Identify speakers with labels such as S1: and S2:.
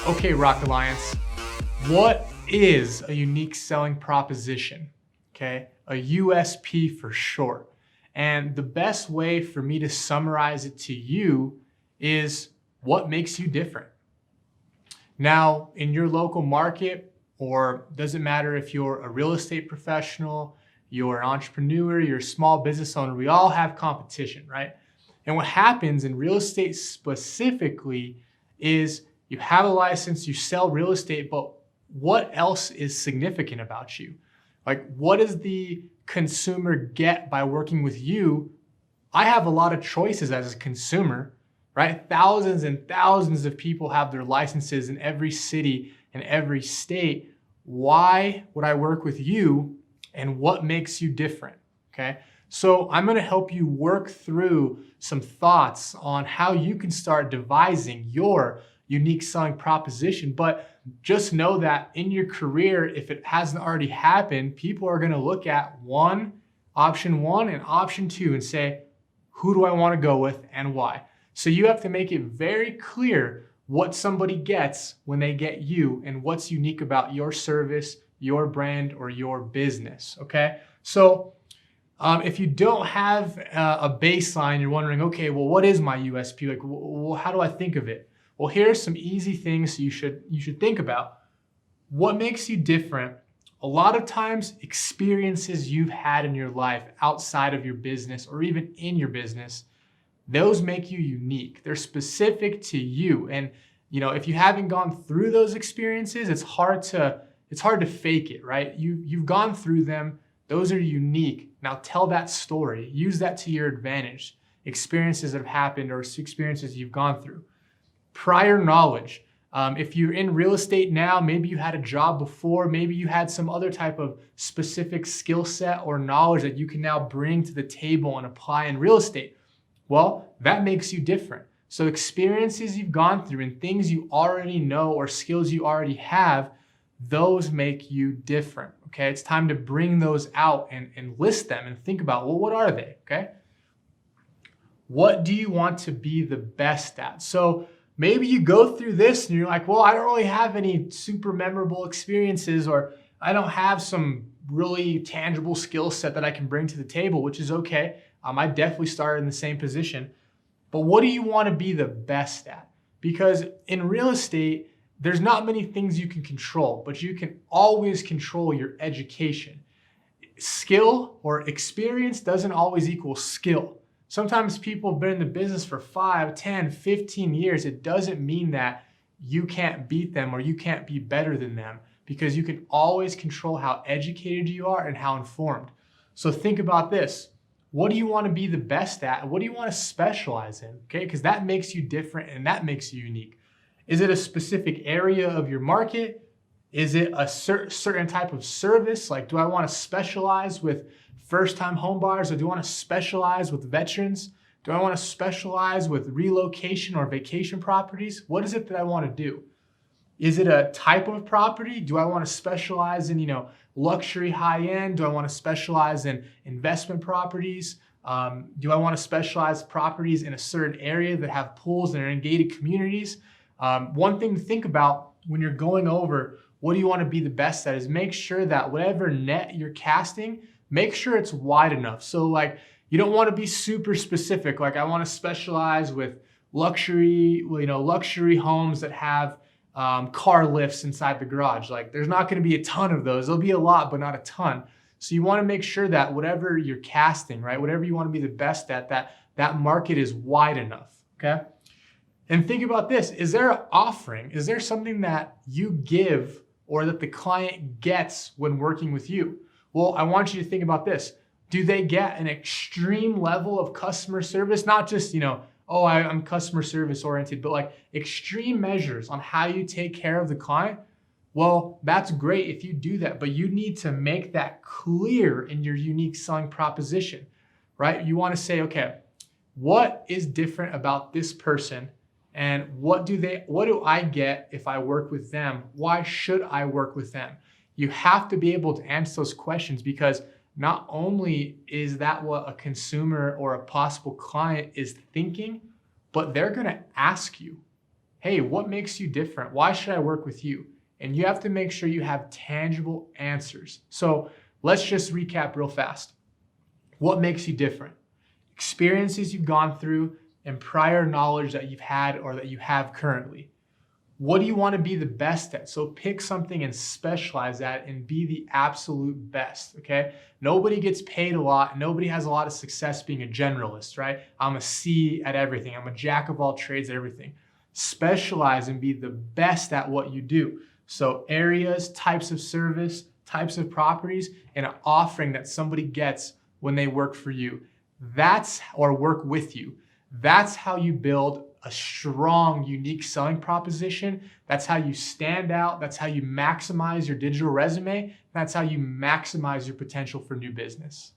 S1: Okay, Rock Alliance, what is a unique selling proposition? Okay, a USP for short. And the best way for me to summarize it to you is what makes you different. Now, in your local market, or doesn't matter if you're a real estate professional, you're an entrepreneur, you're a small business owner, we all have competition, right? And what happens in real estate specifically is you have a license, you sell real estate, but what else is significant about you? Like, what does the consumer get by working with you? I have a lot of choices as a consumer, right? Thousands and thousands of people have their licenses in every city and every state. Why would I work with you, and what makes you different? Okay. So I'm going to help you work through some thoughts on how you can start devising your unique selling proposition. But just know that in your career, if it hasn't already happened, people are going to look at option one and option two and say, who do I want to go with and why? So you have to make it very clear what somebody gets when they get you and what's unique about your service, your brand, or your business, okay? So if you don't have a baseline, you're wondering, okay, well, what is my USP? Like, well, how do I think of it? Well, here are some easy things you should think about. What makes you different? A lot of times, experiences you've had in your life outside of your business or even in your business, those make you unique. They're specific to you. And if you haven't gone through those experiences, it's hard to fake it, right? You've gone through them. Those are unique. Now tell that story. Use that to your advantage. Experiences that have happened or experiences you've gone through. Prior knowledge. If you're in real estate now, maybe you had a job before, maybe you had some other type of specific skill set or knowledge that you can now bring to the table and apply in real estate. Well, that makes you different. So experiences you've gone through and things you already know or skills you already have, those make you different, okay? It's time to bring those out and list them and think about, well, what are they, okay? What do you want to be the best at? So maybe you go through this and you're like, well, I don't really have any super memorable experiences, or I don't have some really tangible skill set that I can bring to the table, which is okay. I definitely started in the same position. But what do you want to be the best at? Because in real estate, there's not many things you can control, but you can always control your education. Skill or experience doesn't always equal skill. Sometimes people have been in the business for 5, 10, 15 years. It doesn't mean that you can't beat them or you can't be better than them, because you can always control how educated you are and how informed. So think about this. What do you want to be the best at? What do you want to specialize in? Okay, because that makes you different and that makes you unique. Is it a specific area of your market? Is it a certain type of service? Like, do I want to specialize with first-time home buyers, or do I want to specialize with veterans? Do I want to specialize with relocation or vacation properties? What is it that I want to do? Is it a type of property? Do I want to specialize in, luxury high-end? Do I want to specialize in investment properties? Do I want to specialize properties in a certain area that have pools and are in gated communities? One thing to think about when you're going over what do you want to be the best at is make sure that whatever net you're casting, make sure it's wide enough. So like, you don't want to be super specific. Like, I want to specialize with luxury homes that have car lifts inside the garage. Like, there's not going to be a ton of those. There'll be a lot, but not a ton. So you want to make sure that whatever you're casting, right, whatever you want to be the best at, that market is wide enough, okay? And think about this. Is there an offering? Is there something that you give or that the client gets when working with you? Well, I want you to think about this. Do they get an extreme level of customer service? Not just, I'm customer service oriented, but like extreme measures on how you take care of the client. Well, that's great if you do that, but you need to make that clear in your unique selling proposition, right? You want to say, okay, what is different about this person? And what do I get if I work with them? Why should I work with them? You have to be able to answer those questions, because not only is that what a consumer or a possible client is thinking, but they're going to ask you. Hey, what makes you different? Why should I work with you? And you have to make sure you have tangible answers. So let's just recap real fast. What makes you different? Experiences you've gone through and prior knowledge that you've had or that you have currently. What do you want to be the best at? So pick something and specialize at and be the absolute best, okay? Nobody gets paid a lot. Nobody has a lot of success being a generalist, right? I'm a C at everything. I'm a jack of all trades at everything. Specialize and be the best at what you do. So areas, types of service, types of properties, and an offering that somebody gets when they work for you. Or work with you. That's how you build a strong, unique selling proposition. That's how you stand out. That's how you maximize your digital resume. That's how you maximize your potential for new business.